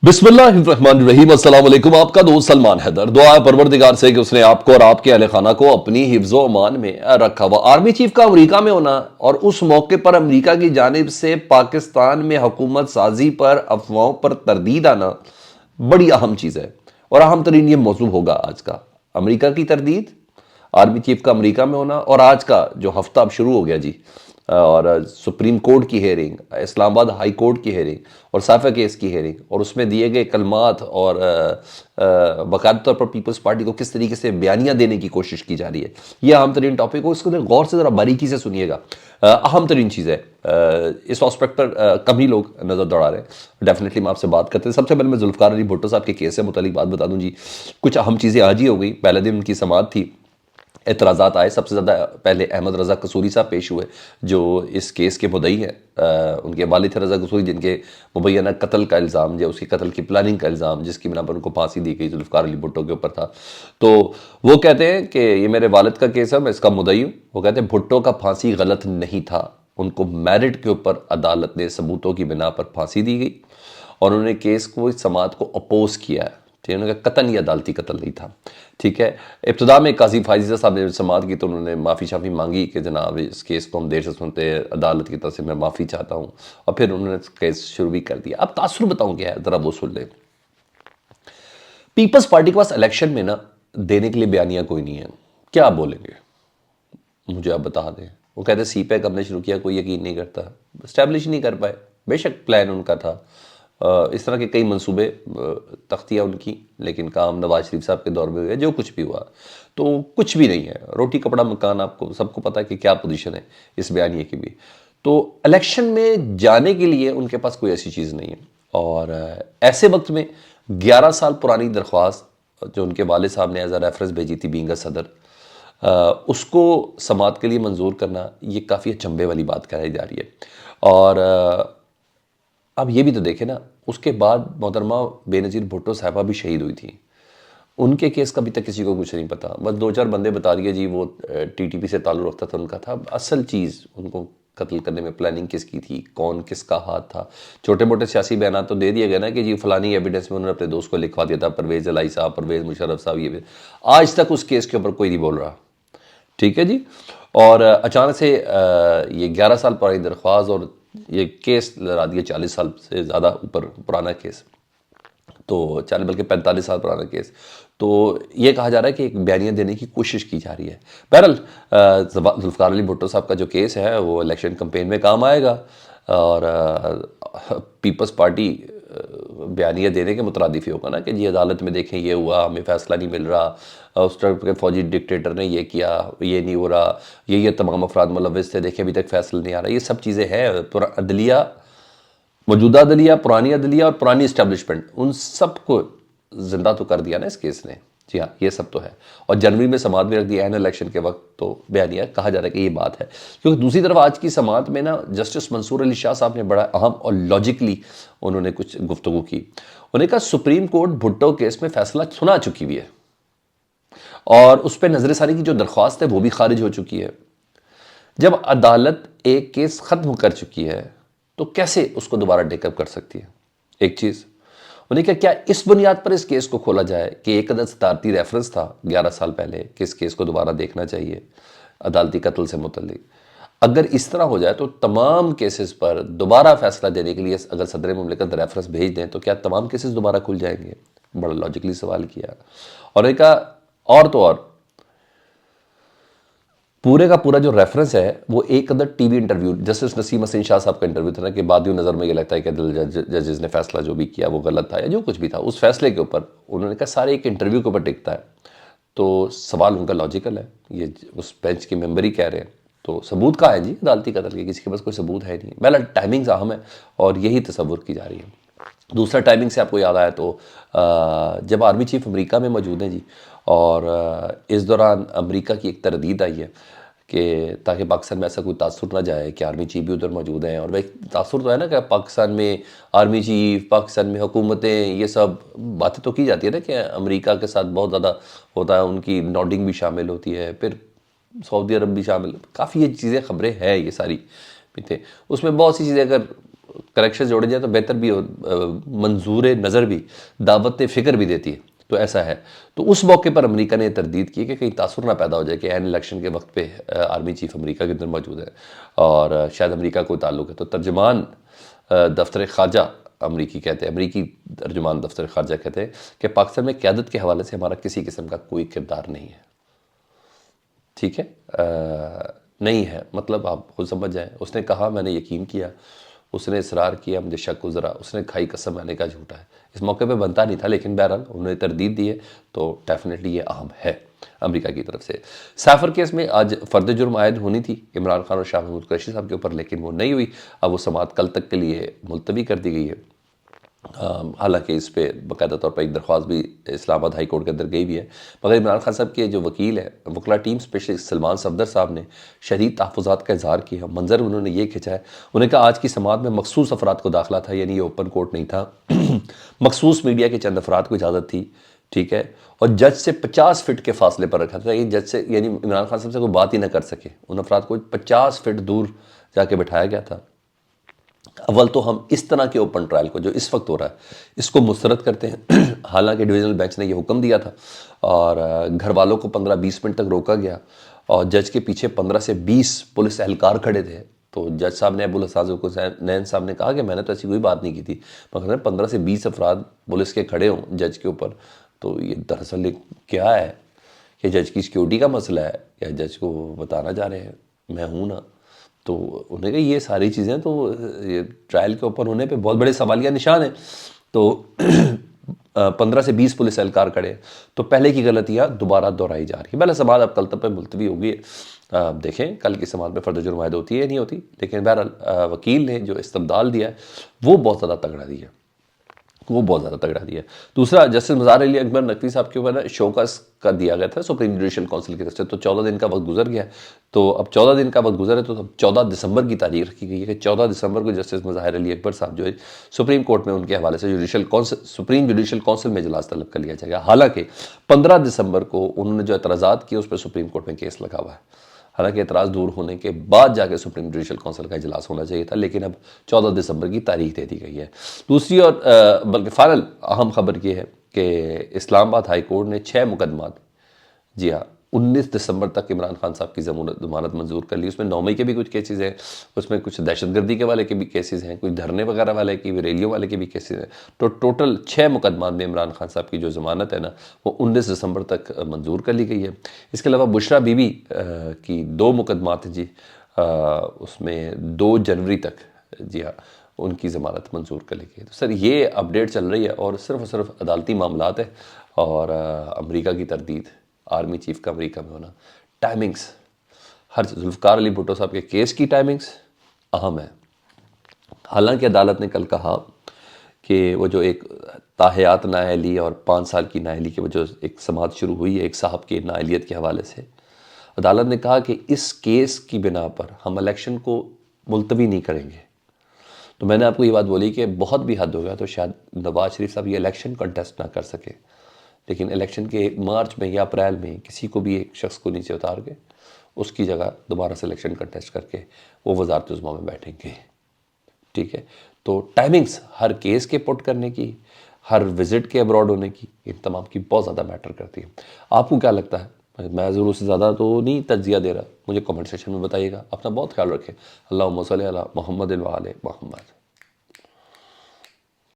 बिस्मिल्लाहिर्रहमानिर्रहीम। अस्सलाम वालेकुम। आपका दोस्त सलमान हैदर। दुआ है परवरदिगार से कि उसने आपको और आपके अहले खाना को अपनी हिफ्ज़ व अमान में रखा हुआ। आर्मी चीफ का अमेरिका में होना और उस मौके पर अमेरिका की जानिब से पाकिस्तान में हुकूमत साजी पर अफवाहों पर तरदीद आना बड़ी अहम चीज़ है और अहम तरीन ये मौजू होगा आज का। अमेरिका की तरदीद, आर्मी चीफ का अमेरिका में होना और आज का जो हफ्ता अब शुरू हो गया जी, और सुप्रीम कोर्ट की हेयरिंग, इस्लामाबाद हाई कोर्ट की हेयरिंग और साफा केस की हेयरिंग और उसमें दिए गए कलमात और बाकायदा तौर पर पीपल्स पार्टी को किस तरीके से बयानियाँ देने की कोशिश की जा रही है, ये अहम तरीन टॉपिक हो। इसको गौर से ज़रा बारीकी से सुनिएगा। अहम तरीन चीज़ है। इस एस्पेक्ट पर कम ही लोग नज़र दौड़ा रहे हैं। डेफिनेटली हम आपसे बात करते हैं। सबसे पहले मैं जुल्फ़िकार अली भुट्टो साहब के केस से मुतालिक बात बता दूँ जी। कुछ अहम चीज़ें आज ही हो गई। पहले दिन उनकी समाअत थी, एतराज़ात आए। सबसे ज़्यादा पहले अहमद रज़ा कसूरी साहब पेश हुए जो इस केस के मुद्दई हैं। उनके वालिद थे रज़ा कसूरी, जिनके मुबैना कत्ल का इल्ज़ाम या उसकी कत्ल की प्लानिंग का इल्ज़ाम जिसकी बिना पर उनको फांसी दी गई जुल्फ़िकार अली भुट्टो के ऊपर था। तो वो कहते हैं कि ये मेरे वालिद का केस है, मैं इसका मुद्दई हूँ। वो कहते हैं भुट्टो का फांसी गलत नहीं था, उनको मेरिट के ऊपर अदालत ने सबूतों की बिना पर फांसी दी गई और उन्होंने केस को, इस समाअत को अपोज किया है। ठीक है, उन्होंने कहा कतन ये अदालती कत्ल नहीं था। ठीक है, इब्तदा में काजी फाइज़ा साहब ने समाअत की तो उन्होंने माफ़ी शाफ़ी मांगी कि जनाब इस केस को हम देर से सुनते हैं, अदालत की तरफ से मैं माफ़ी चाहता हूँ, और फिर उन्होंने केस शुरू भी कर दिया। अब तासुर बताऊँ क्या है, ज़रा वो सुन लें। पीपल्स पार्टी के पास इलेक्शन में ना देने के लिए बयानियाँ कोई नहीं है। क्या आप बोलेंगे मुझे आप बता दें। वो कहते सी पैक हमने शुरू किया, कोई यकीन नहीं करता, इस्टेब्लिश नहीं कर पाए। बेशक प्लान उनका था, इस तरह के कई मंसूबे, तख्तियाँ उनकी, लेकिन काम नवाज शरीफ साहब के दौर में हुए। जो कुछ भी हुआ तो कुछ भी नहीं है। रोटी कपड़ा मकान, आपको सबको पता है कि क्या पोजीशन है इस बयानिए की भी। तो इलेक्शन में जाने के लिए उनके पास कोई ऐसी चीज़ नहीं है। और ऐसे वक्त में 11 साल पुरानी दरख्वास्त जो उनके वालिद साहब ने एज अ रेफरेंस भेजी थी बीइंग अ सदर, उसको समाअत के लिए मंजूर करना, ये काफ़ी अचंभे वाली बात कराई जा रही है। और अब ये भी तो देखें ना, उसके बाद मोहतरमा बेनज़ीर भुट्टो साहिबा भी शहीद हुई थी। उनके केस का अभी तक किसी को कुछ नहीं पता। बस 2-4 बंदे बता दिए जी वो टीटीपी से ताल्लुक़ रखता था, उनका था। असल चीज़ उनको कत्ल करने में प्लानिंग किसकी थी, कौन किसका हाथ था। छोटे मोटे सियासी बयान तो दे दिए गए ना कि जी फलानी एविडेंस में उन्होंने अपने दोस्त को लिखवा दिया था, परवेज़ इलाही साहब, परवेज़ मुशर्रफ साहब। ये आज तक उस केस के ऊपर कोई नहीं बोल रहा। ठीक है जी। और अचानक से ये 11 साल पुरानी दरख्वास्त और ये केस लगा दिया 40 साल से ज़्यादा ऊपर पुराना केस, तो 40 बल्कि 45 साल पुराना केस। तो ये कहा जा रहा है कि एक बयानियाँ देने की कोशिश की जा रही है। बहरहाल जुल्फ़िकार अली भुट्टो साहब का जो केस है वो इलेक्शन कैंपेन में काम आएगा और पीपल्स पार्टी बयानियाँ देने के मुतरादिफ ही होगा ना कि जी अदालत में देखें ये हुआ, हमें फ़ैसला नहीं मिल रहा, उस तरह के फ़ौजी डिक्टेटर ने ये किया, ये नहीं हो रहा, ये तमाम अफराद मुलव्विस थे, देखें अभी तक फ़ैसला नहीं आ रहा। ये सब चीज़ें हैं। अदलिया, मौजूदा अदलिया, पुरानी अदलिया और पुरानी इस्टेब्लिशमेंट, उन सब को ज़िंदा तो कर दिया ना इस केस ने। जी हाँ, ये सब तो है। और जनवरी में समाअत भी रख दिया है इलेक्शन के वक्त, तो बयानिया कहा जा रहा है कि ये बात है। क्योंकि दूसरी तरफ आज की समाअत में ना जस्टिस मंसूर अली शाह साहब ने बड़ा अहम और लॉजिकली उन्होंने कुछ गुफ्तगू की। उन्होंने कहा सुप्रीम कोर्ट भुट्टो केस में फ़ैसला सुना चुकी हुई है और उस पर नज़रसानी की जो दरख्वास्त है वो भी खारिज हो चुकी है। जब अदालत एक केस ख़त्म कर चुकी है तो कैसे उसको दोबारा टेकअप कर सकती है। एक चीज़ उन्हें क्या इस बुनियाद पर इस केस को खोला जाए कि एक सदारती रेफरेंस था 11 साल पहले कि इस केस को दोबारा देखना चाहिए अदालती कत्ल से मुतल्लिक। अगर इस तरह हो जाए तो तमाम केसेस पर दोबारा फैसला देने के लिए अगर सदर मुमलिकत रेफरेंस भेज दें तो क्या तमाम केसेस दोबारा खुल जाएंगे। बड़ा लॉजिकली सवाल किया। और एक और तो और पूरे का पूरा जो रेफरेंस है वो एक other TV interview, justice Naseem Hasan Shah साहब का इंटरव्यू था ना, कि बाद नज़र में ये लगता है कि जजेस ने फैसला जो भी किया वो गलत था या जो कुछ भी था, उस फैसले के ऊपर उन्होंने कहा सारे एक इंटरव्यू के ऊपर टिकता है। तो सवाल उनका लॉजिकल है, ये उस बेंच के मेंबर ही कह रहे हैं। तो सबूत कहाँ है जी अदालती कत्ल के, किसी के पास कोई सबूत है नहीं। पहला टाइमिंग्स अहम है और यही तसव्वुर की जा रही है। दूसरा टाइमिंग से आपको याद आया तो जब आर्मी चीफ अमेरिका में मौजूद हैं जी, और इस दौरान अमेरिका की एक तरदीद आई है कि ताकि पाकिस्तान में ऐसा कोई तासुर ना जाए कि आर्मी चीफ भी उधर मौजूद हैं। और वह तासुर तो है ना कि पाकिस्तान में आर्मी चीफ, पाकिस्तान में हुकूमतें, ये सब बातें तो की जाती है ना कि अमेरिका के साथ बहुत ज़्यादा होता है, उनकी नॉडिंग भी शामिल होती है, फिर सऊदी अरब भी शामिल, काफ़ी ये चीज़ें खबरें हैं ये सारी भी थे। उसमें बहुत सी चीज़ें अगर کریکشن جوڑے جائیں تو بہتر بھی ہو، منظور نظر بھی، دعوت فکر بھی دیتی ہے، تو ایسا ہے۔ تو اس موقع پر امریکہ نے تردید کی کہ کہیں تاثر نہ پیدا ہو جائے کہ این الیکشن کے وقت پہ آرمی چیف امریکہ کے اندر موجود ہے اور شاید امریکہ کو تعلق ہے۔ تو ترجمان دفتر خارجہ امریکی کہتے ہیں، امریکی ترجمان دفتر خارجہ کہتے ہیں کہ پاکستان میں قیادت کے حوالے سے ہمارا کسی قسم کا کوئی کردار نہیں ہے، ٹھیک ہے، نہیں ہے، مطلب آپ خود سمجھ جائیں۔ اس نے کہا میں نے یقین کیا، اس نے اصرار کیا، مجھے شک گزرا، اس نے کھائی قسم، میں نے کہا جھوٹا ہے۔ اس موقع پہ بنتا نہیں تھا، لیکن بہرحال انہوں نے تردید دی ہے، تو ڈیفینیٹلی یہ اہم ہے امریکہ کی طرف سے۔ سیفر کیس میں آج فرد جرم عائد ہونی تھی عمران خان اور شاہ محمود قریشی صاحب کے اوپر، لیکن وہ نہیں ہوئی۔ اب وہ سماعت کل تک کے لیے ملتوی کر دی گئی ہے۔ حالانکہ اس پہ باقاعدہ طور پر ایک درخواست بھی اسلام آباد ہائی کورٹ کے اندر گئی بھی ہے، مگر عمران خان صاحب کے جو وکیل ہیں، وکلا ٹیم اسپیشلی سلمان صفدر صاحب نے شدید تحفظات کا اظہار کیا۔ منظر انہوں نے یہ کھینچا ہے، انہوں نے کہا آج کی سماعت میں مخصوص افراد کو داخلہ تھا، یعنی یہ اوپن کورٹ نہیں تھا، مخصوص میڈیا کے چند افراد کو اجازت تھی، ٹھیک ہے، اور جج سے 50 فٹ کے فاصلے پر رکھا تھا، جج سے یعنی عمران خان صاحب سے کوئی بات ہی نہ کر سکے، ان افراد کو 50 فٹ دور جا کے بٹھایا گیا تھا۔ اول تو ہم اس طرح کے اوپن ٹرائل کو جو اس وقت ہو رہا ہے اس کو مسترد کرتے ہیں، حالانکہ ڈویژنل بینچ نے یہ حکم دیا تھا اور گھر والوں کو 15-20 منٹ تک روکا گیا اور جج کے پیچھے 15 سے 20 پولیس اہلکار کھڑے تھے۔ تو جج صاحب نے ابوالحسن صاحب نے کہا کہ میں نے تو ایسی کوئی بات نہیں کی تھی، مگر 15 سے 20 افراد پولیس کے کھڑے ہوں جج کے اوپر، تو یہ دراصل کیا ہے کہ جج کی سیکیورٹی کا مسئلہ ہے یا جج کو بتانا چاہ رہے ہیں میں ہوں نا؟ تو انہوں نے کہا یہ ساری چیزیں تو یہ ٹرائل کے اوپر ہونے پہ بہت بڑے سوالیہ نشان ہیں۔ تو 15 سے 20 پولیس اہلکار کھڑے، تو پہلے کی غلطیاں دوبارہ دہرائی جا رہی ہیں۔ پہلے سماعت اب کل تک پہ ملتوی ہوگی ہے، دیکھیں کل کی سماعت میں فرد جرم عائد ہوتی ہے یا نہیں ہوتی، لیکن بہرحال وکیل نے جو استبدال دیا ہے وہ بہت زیادہ تگڑا دیا ہے، وہ بہت زیادہ تگڑا دیا ہے۔ دوسرا، جسٹس مظہر علی اکبر نقوی صاحب کے اوپر شوکاس کا دیا گیا تھا سپریم جوڈیشل کونسل کی طرف سے، تو 14 دن کا وقت گزر گیا، تو اب 14 دن کا وقت گزر ہے، تو اب 14 دسمبر کی تاریخ رکھی گئی ہے کہ 14 دسمبر کو جسٹس مظہر علی اکبر صاحب جو ہے سپریم کورٹ میں ان کے حوالے سے سپریم جوڈیشل کونسل میں اجلاس طلب کر لیا جائے گا۔ حالانکہ 15 دسمبر کو انہوں نے جو اعتراضات کیے اس پہ سپریم کورٹ میں کیس لگا ہوا ہے، حالانکہ اعتراض دور ہونے کے بعد جا کے سپریم جوڈیشل کونسل کا اجلاس ہونا چاہیے تھا، لیکن اب 14 دسمبر کی تاریخ دے دی گئی ہے۔ دوسری اور بلکہ فائنل اہم خبر یہ ہے کہ اسلام آباد ہائی کورٹ نے 6 مقدمات، جی ہاں، 19 دسمبر تک عمران خان صاحب کی ضمانت منظور کر لی۔ اس میں 9 مئی کے بھی کچھ کیسز ہیں، اس میں کچھ دہشت گردی کے والے کے بھی کیسز ہیں، کچھ دھرنے وغیرہ والے کی بھی، ریلیوں والے کے بھی کیسز ہیں، تو ٹوٹل 6 مقدمات میں عمران خان صاحب کی جو ضمانت ہے نا وہ 19 دسمبر تک منظور کر لی گئی ہے۔ اس کے علاوہ بشرا بی بی کی 2 مقدمات ہیں، جی اس میں 2 جنوری تک، جی ہاں، ان کی ضمانت منظور کر لی گئی ہے۔ تو سر یہ اپڈیٹ چل رہی ہے اور صرف عدالتی معاملات ہے اور امریکہ کی تردید، آرمی چیف کا امریکہ میں ہونا، ٹائمنگز، ہر ذوالفقار علی بھٹو صاحب کے کیس کی ٹائمنگز اہم ہے۔ حالانکہ عدالت نے کل کہا کہ وہ جو ایک تاحیات نااہلی اور 5 سال کی نااہلی کی وہ جو ایک سماعت شروع ہوئی ہے ایک صاحب کی نااہلیت کے حوالے سے، عدالت نے کہا کہ اس کیس کی بنا پر ہم الیکشن کو ملتوی نہیں کریں گے۔ تو میں نے آپ کو یہ بات بولی کہ بہت بھی حد ہو گیا تو شاید نواز شریف صاحب یہ الیکشن کنٹیسٹ نہ کر سکے، لیکن الیکشن کے مارچ میں یا اپریل میں کسی کو بھی ایک شخص کو نیچے اتار کے اس کی جگہ دوبارہ سے الیکشن کنٹیسٹ کر کے وہ وزارت عظمیٰ میں بیٹھیں گے، ٹھیک ہے۔ تو ٹائمنگز ہر کیس کے پٹ کرنے کی، ہر وزٹ کے ابراڈ ہونے کی، ان تمام کی بہت زیادہ میٹر کرتی ہے۔ آپ کو کیا لگتا ہے؟ میں ضرور سے زیادہ تو نہیں تجزیہ دے رہا، مجھے کمنٹ سیکشن میں بتائیے گا۔ اپنا بہت خیال رکھیں۔ اللہم صلی علی محمد و آل محمد۔